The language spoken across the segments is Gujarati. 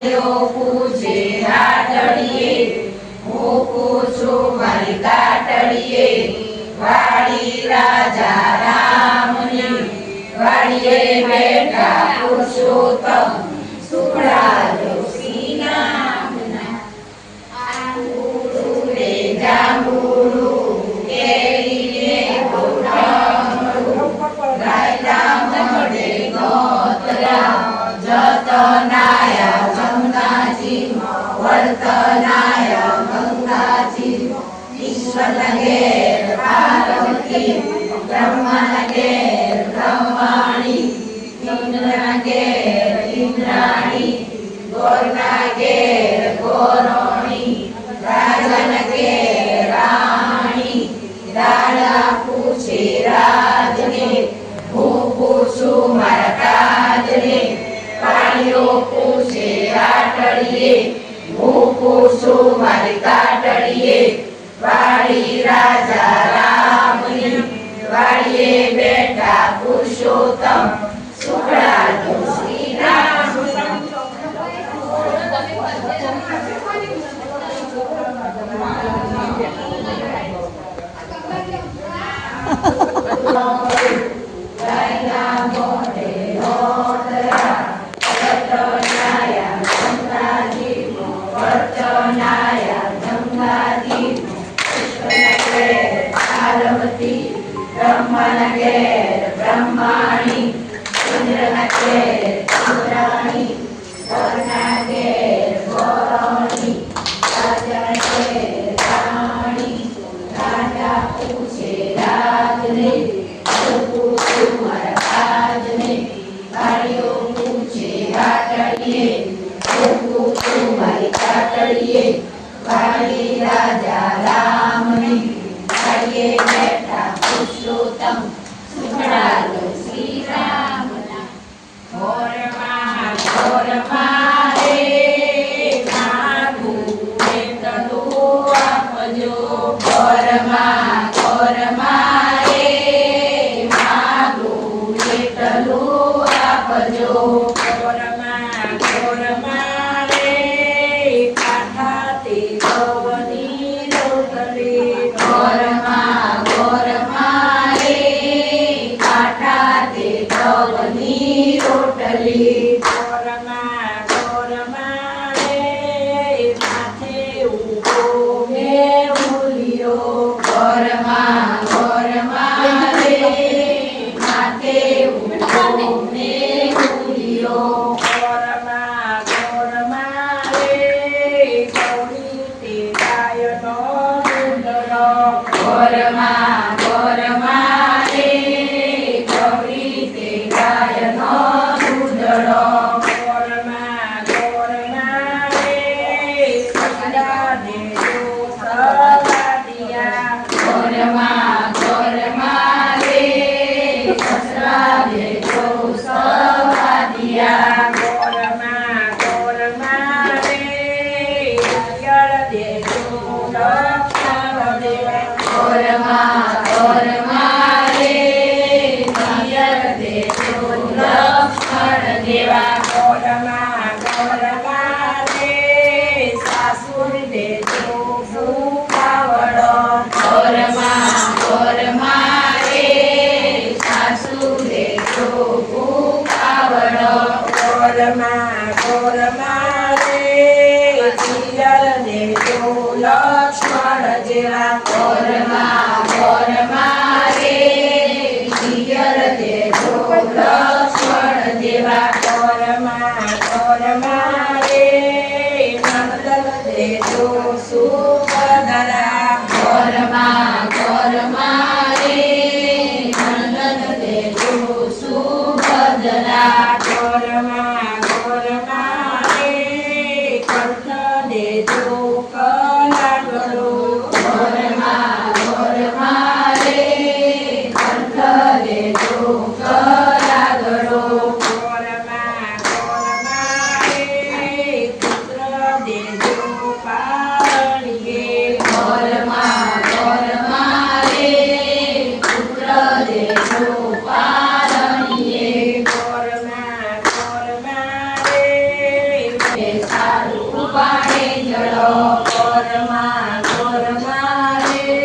પૂછે હાટડીએ હું પૂછું મારી કાટડીએ વાડી રાજા રામની વાડીએ બેઠા પુરુષોત્તમ સુખડા જોશી નામના આંગુરુ રે જાંબુરુ કેરીને ગોઠમરું ગાયલા મોઢે ગોતરા જતનાય ગંગાજી વર્તનાય ગંગાજી ઈશ્વર ઘેર પાર્વતી બ્રહ્મા ઘેર બ્રહ્માણી ઇન્દ્ર ઘેર ઇન્દ્રાણી ગોરના ઘેર ગોરણી રાજન ઘેર રાણી રાજા પૂછે રાજને હું પૂછું મારા કાજને પાણીઓ પૂછે આટડીએ હું પૂછું મારી કાટડીએ વાડી રાજા રામની વાડીએ બેઠા પુરુષોત્તમ સુખડા જોશી રામ બ્રહ્મા ઘેર બ્રહ્માણી ઇન્દ્ર ઘેર ઇન્દ્રાણી ગોરના ઘેર ગોરણી રાજન ઘેર રાણી રાજા પૂછે રાજને હું પૂછું મારા કાજને વાડીઓ પૂછે હાટડીએ હું પૂછું મારી કાટડીએ વાડી રાજા રામની વાડીએ બેઠા પુરુષોત્તમ સુખડા જોશી રામના ઘોરમાં રે માગું એટલું આપજો ઘોરમાં રે માગું એટલું આપજો ઘોરમાં રે કાઠા તે ગવની રોટલી ઘોરમાં રે કાઠા તે ગવની રોટલી ઘોરમાં રે માથે ઉભો મેહુલિયો ઘોરમાં રે માથે ઉભો મેહુલિયો ઘોરમાં રે ગૌરી તે ગાયનો દૂધડો ઘોરમાં રે ગૌરી તે ગાયનો દૂધડો ઘોરમાં રે સગડા દેજો સવાદિયા ઘોરમાં રે સસરા દેજો સવાદિયા ઘોરમાં રે નારિયેળ દેજો લક્ષણ દેવા ઘોરમાં રે નારિયેળ દેજો લક્ષણ દેવા ઘોરમાં રે સાસુર દેજો ભૂખાવડો ઘોરમાં રે સાસુ દેજો ભૂખાવડો ઘોરમાં રે પિયર દેજો લક્ષ્મણ જેવા ઘોરમાં રે પિયર દેજો લક્ષ્મણ જેવા ઘોરમાં રે નંદન દેજો સુભદ્રા ઘોરમાં રે નંદન દેજો સુભદ્રા ઘોરમાં રે કંઠ દેજો કલાગરો ઘોરમાં રે કંઠ દેજો કલાગરો ઘોરમાં રે સારું પાડે જળો ગોરમાં રે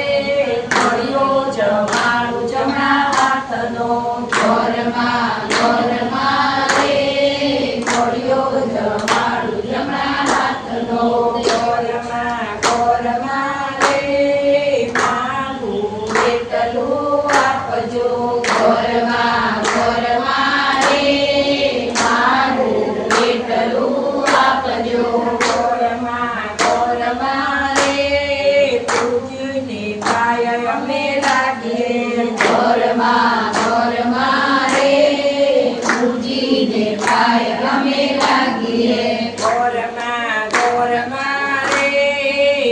મળ્યો જમાડું જમણા હાથનો ગોરમાં રે મળ્યો જમાડું જમણા હાથનો ગોરમાં રે મારું એટલું આપજો ગોરમાં રે મારું એટલું આપજો ગોરમાં રે પૂજીને પાય અમે લાગીએ ગોરમાં રે પૂજીને પાય અમે લાગીએ ગોરમાં રે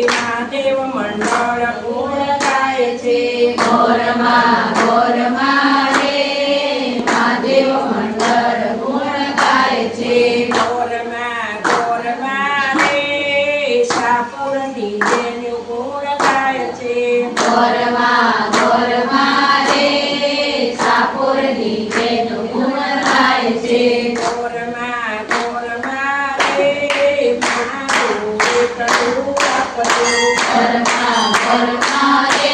મહાદેવ મંડળ ગુણ ગાય છે ગોરમાં રે મહાદેવ મંડળ ગુણ ગાય છે ગોરમાં રે શાહપુરની જેનું ગુણ ગાય છે ગોરમાં રે શાહપુરની જેનું ગુણ ગાય છે ગોરમાં રે મારું એટલું આપજો ગોરમાં રે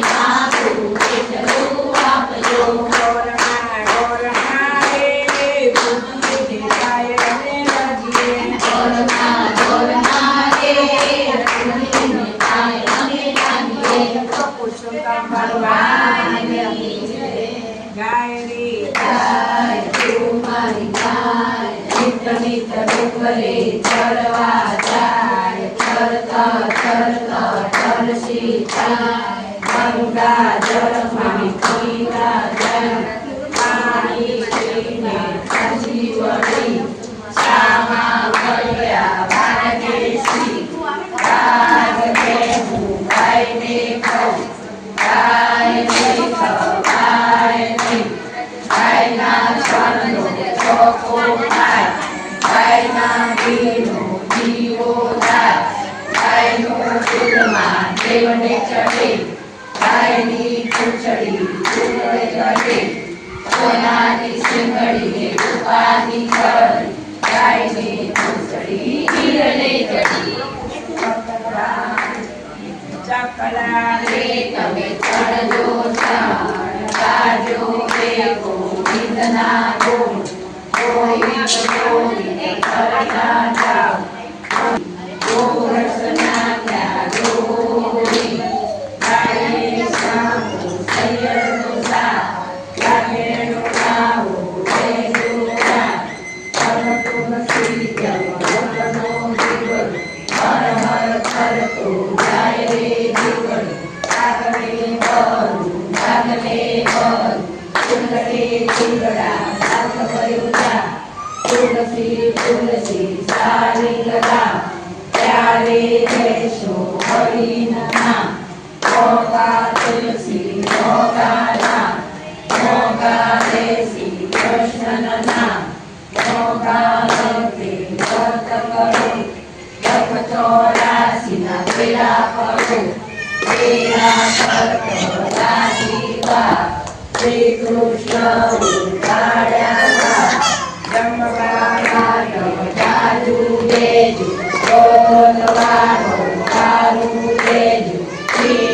મારું એટલું આપજો ગોરમાં રે પૂજીને પાય અમે લાગીએ ગોરમાં રે પૂજીને પાય અમે લાગીએ પુરુષોત્તમ ભગવાનની જય. ગાય રે ગાય તું મારી ગાય નિત નિત ડુંગરે ચડવા જાય ચરતા તરસી જાય ગંગા જળમાં પીવા જાય પાણી પીને પછી વળી શામાં ભર્યા ભાગેશી ભાગ દેવું ગાયને કહું ગાયને ગાયના છંદો ચોખ્ખો થાય ગાયના ઘીનો દીવો થાય ગાયનું દૂધમાં દેવને ચડે ગાયની ખીચડી ચૂડે ચડે સોનાની શીંગડીને રૂપાની કળી ગાયની ખીચડી હીરને ચડી ચકલા રે તમે ચડજો ચાણ ગાજો રે ગોવિંદના ગુણ ગોવિંદને કરતા જાઓ ગોરસના ત્યાં ગોરી ગાયે સામો સૈયરનો સા ગાયેનો ગાવો રેજો રા તુલસી જમ ગોપનો જીવન હર હર કરતો જાય રે જીવન આગલે કરું ચુંદડે ચુંદડા સાથ ભર્યું જા તુલસી સારી લગા ત્યારે જઈશો હરિના નામ મોગા તુલસી મોગા નામ મોગા દેસી કૃષ્ણના નામ મોગા ભક્તિ વ્રત કરો જપ 84 ના પેલા કરો પેલા કરતો રાજીવા શ્રી કૃષ્ણ ઉતાર્યા જમવાનો ચાલુ દેજો બોલવાનો ચાલુ દેજો શ્રી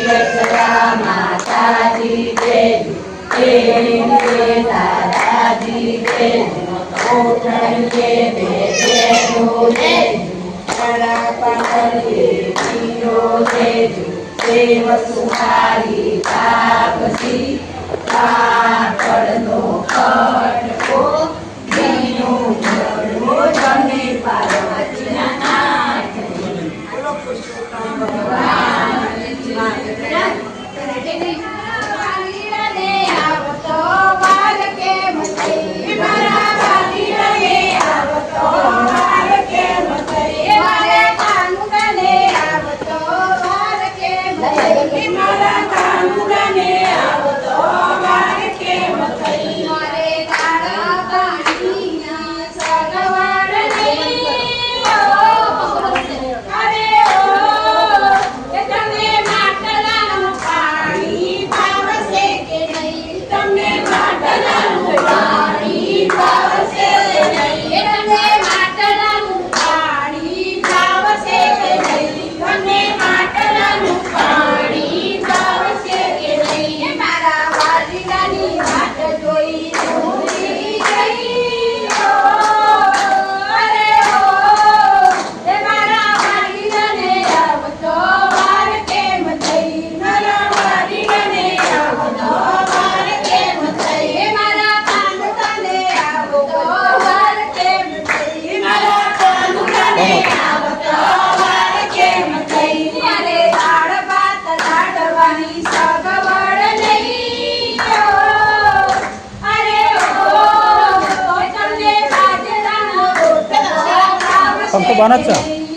માતાજી દેજો દાદાજી દેજો ઓઠણીએ દેજો તારા પાછળે પીરો દેજો દેવ સુહારી તાપસી કાકડનો ખટકો દીનું જડવો જમે પાર્વતીના નાથ બોલો પુરુષોત્તમ ભગવાનની જય. આવતો વાર કેમ થઈ મારા વાલીને આવતો વાર કેમ થઈ મારે કાનુડાને આવતો વાર કેમ થઈ મારા કાનુડાને આવતો વાર કેમ થઈ મારે કાળ પંખો બંધ જ છે.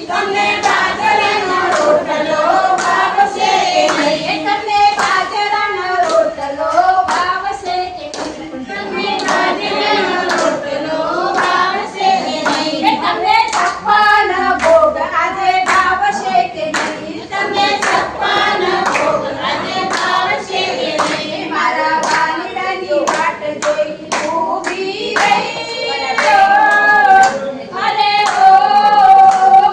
તમને બાજરાનો રોટલો ભાવશે કે નહીં? તમને બાજરાનો રોટલો ભાવશે કે નહીં? તમને બાજરાનો રોટલો ભાવશે કે નહીં? તમને સપન ભોગ આજે ભાવશે કે નહીં? તમને સપન ભોગ આજે ભાવશે કે નહીં? મારા વાલીડાની વાટ જોઈ ઊભી રહી અરે ઓ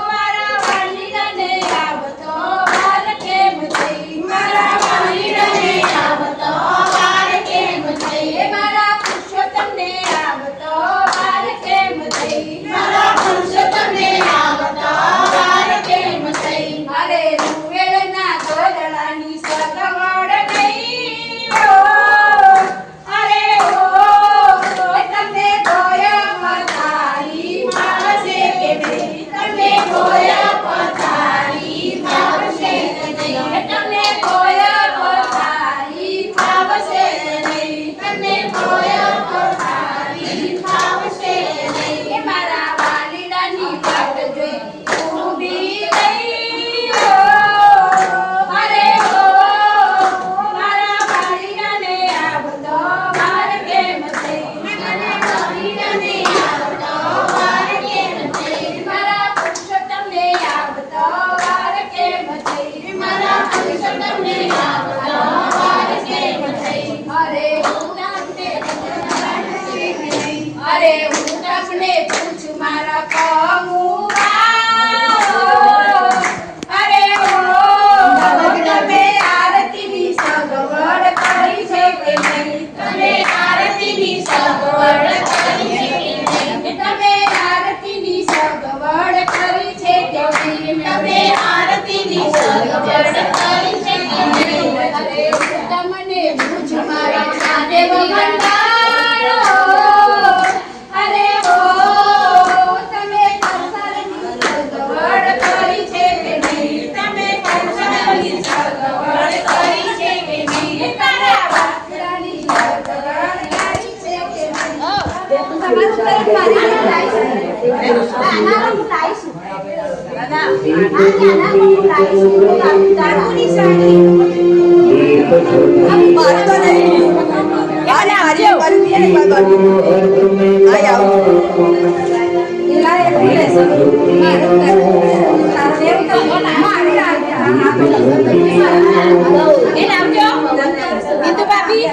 મારા વાલીડાને આવતો વાર કેમ થઈ? મારા વાલીડાને આવતો વાર કેમ થઈ? મારા પુરુષોત્તમને આવતો વાર કેમ થઈ? મારા પુરુષોત્તમને આવતો વાર કેમ થઈ? અરે રૂવેલના ગોદડાની સગવડ નહીં અરે ઓ તમને ગોયા પથારી ભાવશે કે નહીં? તમને ગોયા પથારી ભાવશે કે નહીં? તમને ગોયા પથારી ભાવશે કે નહીં? તમને ગોયા પથારી ભાવશે કે નહીં? મારા વાલીડાની વાટ જોઈ ઊભી રહી અરે ઓ મારા વાલીડાને આવતો વાર કેમ થઈ? મારા વાલીડાને આવતો વાર કેમ થઈ? મારા પુરુષોત્તમને આવતો વાર કેમ થઈ? મારા પુરુષોત્તમને આવતો વાર કેમ થઈ? અરે હું તમને પૂછું મારા કમુરા અરે ઓ તમે આરતીની સગવડ કરી છે કે નહીં? તમે આરતીની સગવડ કરી છે કે નહીં? તમે આરતીની સગવડ કરી છે કે નહીં? તમે આરતીની સગવડ કરી છે કે નહીં? અરે હું તમને પૂછું મારા મહાદેવ ભંડારો અરે ઓ તમે કંસારની સગવડ કરી છે કે નહીં? તમે કંસારની સગવડ કરી છે કે નહીં? તારા વાસણાની સગવડ કરી છે કે નહીં? તમારું તરફ મારી લાઈશું આના હું લાઈશું દાદા આના હું લાઈશું દારૂની સાડી મારતો નહીં આને આજે કરી દે બાબા આ આવો લાય એટલે મારું તારે તો મારી એ આવજો બિંદુ ભાભી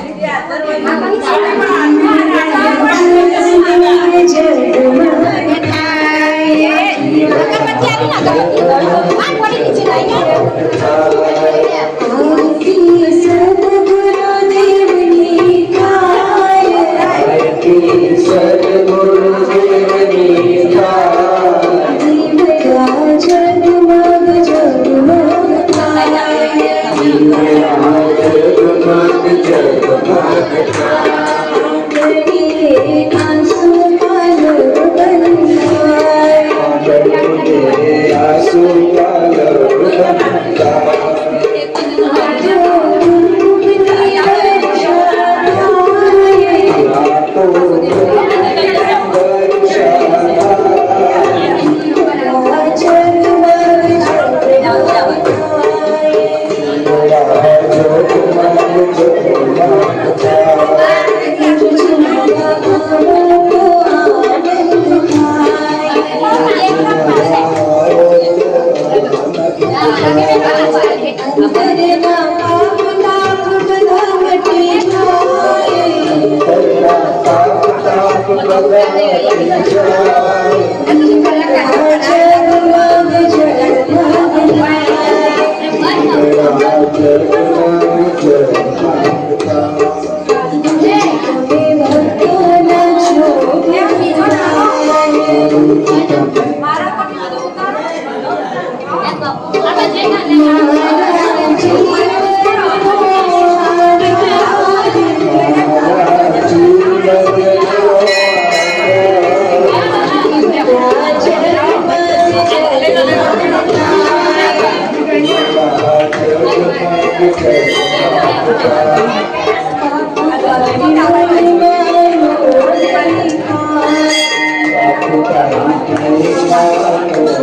Thank you.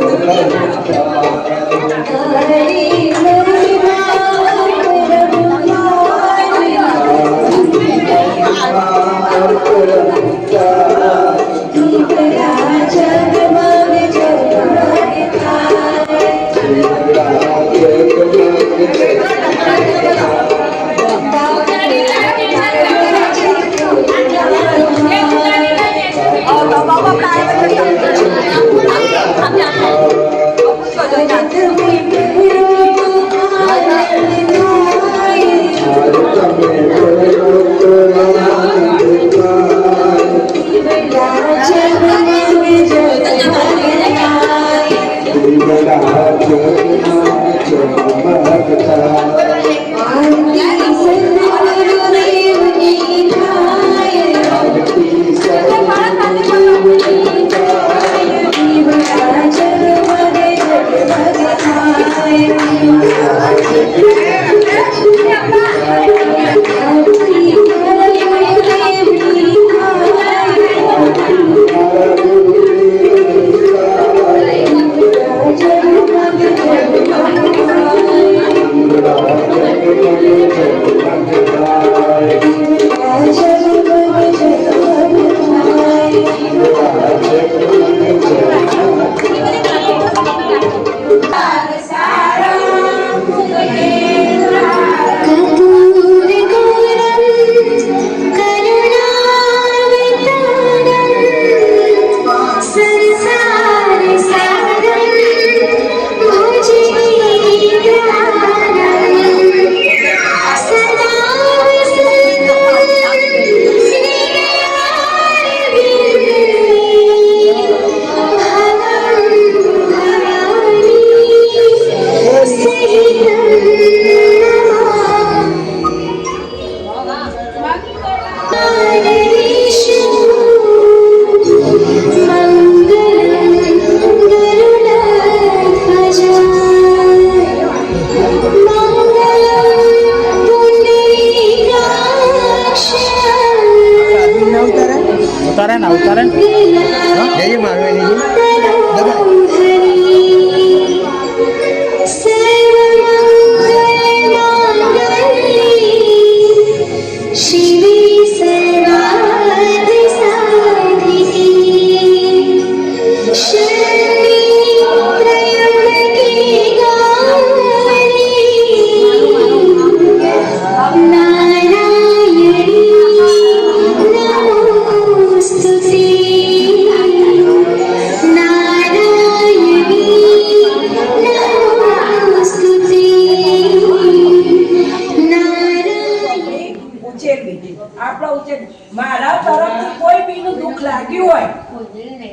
મારા તરફથી કોઈ બીનું દુઃખ લાગ્યું હોય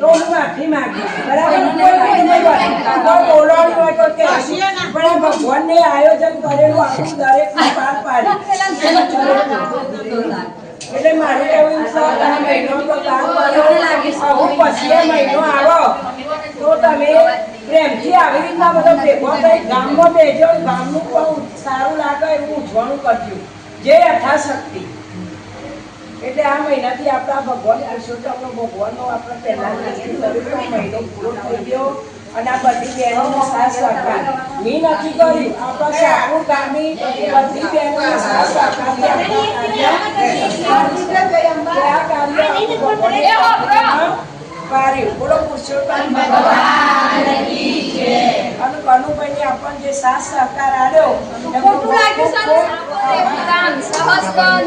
તો હું માફી માંગીશ, બરાબર? બોલવાનું હોય તો પણ ભગવાનને આયોજન કરેલું આખું દરેક પાર પાડી એટલે મારું એવું મહિનો તો કામ કરો. હું પછી મહિનો આવો તો તમે પ્રેમથી આવી રીતના બધો ભેગો થઈ ગામમાં બેજો, ગામનું પણ સારું લાગે એવું ઉજવણું કરજો જે યથાશક્તિ. એટલે આ મહિનાથી આપણા ભગવાન પુરુષોત્તમનો ભગવાનનો આપણે પહેલા મહિનો પૂરો થઈ ગયો અને આ બધી બહેનોનો સાથ સહકાર મેં નથી કર્યું. આપણા શાહપુર ગામની બધી બહેનોનો સાથ સહકારથી બોલો પુરુષોત્તમ ભગવાન કી જય. અને કનુભાઈને આપણને જે સાથ સહકાર આપ્યો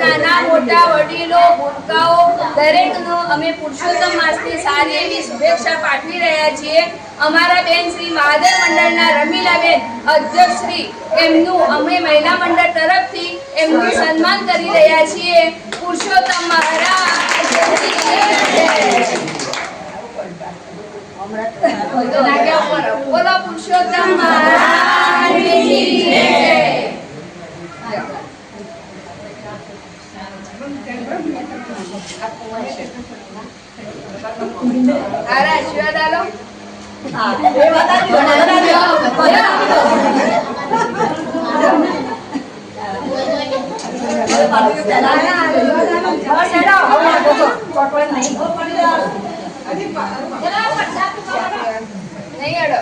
નાના મોટા વડીલો ભૂલકાઓ દરેકનો અમે પુરુષોત્તમ માસની સારી એવી શુભેચ્છા પાઠવી રહ્યા છીએ. અમારા બેન શ્રી મહાદેવ મંડળના રમીલાબેન અધ્યક્ષ શ્રી એમનું અમે મહિલા મંડળ તરફથી એમનું સન્માન કરી રહ્યા છીએ. પુરુષોત્તમ મહારાજ બોલો પુરુષોત્તમ મહારાજની જય. આશીર્વાદ આલો. નહીં અડો.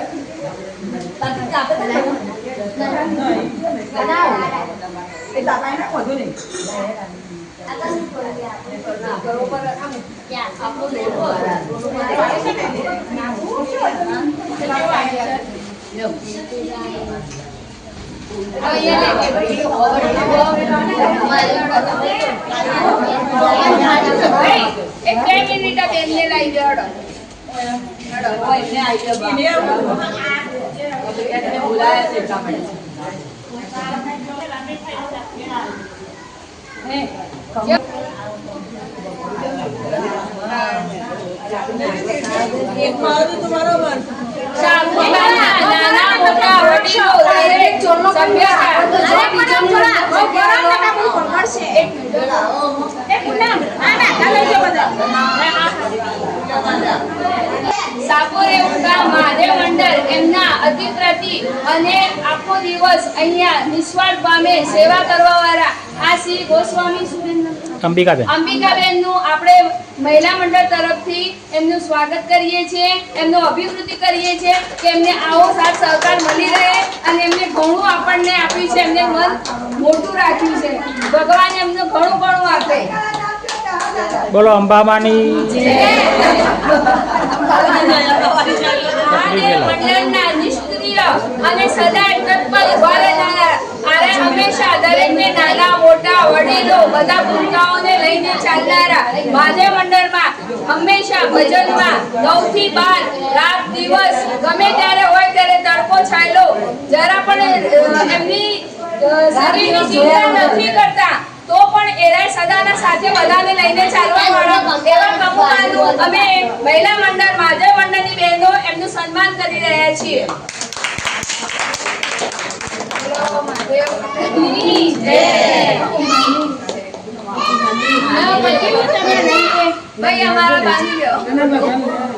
એક 2 મિનિટ આ બેનને લઈ દો અડો. નાના મોટા વડીલો દરેક સભ્ય સાપોરે ઉગા મહાદેવ મંડળ એમના અતિથિ અને આખો દિવસ અહીંયા નિસ્વાર્થ ભાવે સેવા કરવા વાળા આ શ્રી ગોસ્વામી અંબિકાબેન નું આપણે મહિલા મંડળ તરફથી એમનું સ્વાગત કરીએ છીએ, એમનું અભિવૃદ્ધિ કરીએ છીએ કે એમને આવો સાથ સહકાર મળી રહે અને એમને ઘણું આપણને આપ્યું છે, એમને મન મોટું રાખ્યું છે. ભગવાન એમને ઘણું ઘણું આપે. બોલો અંબામાની મંડળના નિષ્ક્રિય અને સદાય તત્પર ઉભા રહેનારા આરે હંમેશા દરેકને નાના મોટા વડીલો બધા ભૂલકાઓને લઈને ચાલનારા મહાદેવ મંડળમાં હંમેશા ભજનમાં 9 થી 12 રાત દિવસ ગમે ત્યારે હોય ત્યારે તડકો છાયલો જરા પણ એમની શરીરની ચિંતા નથી કરતા તો પણ એરા સદાના સાથે બધાને લઈને ચાલવા વાળા એવા કમુકાનું અમે મહિલા મંડળ મહાદેવ મંડળની બહેનો એમનું સન્માન કરી રહ્યા છીએ. બોલો મહાદેવ મંડળની જય. ભાઈ અમારા બાંધી લો.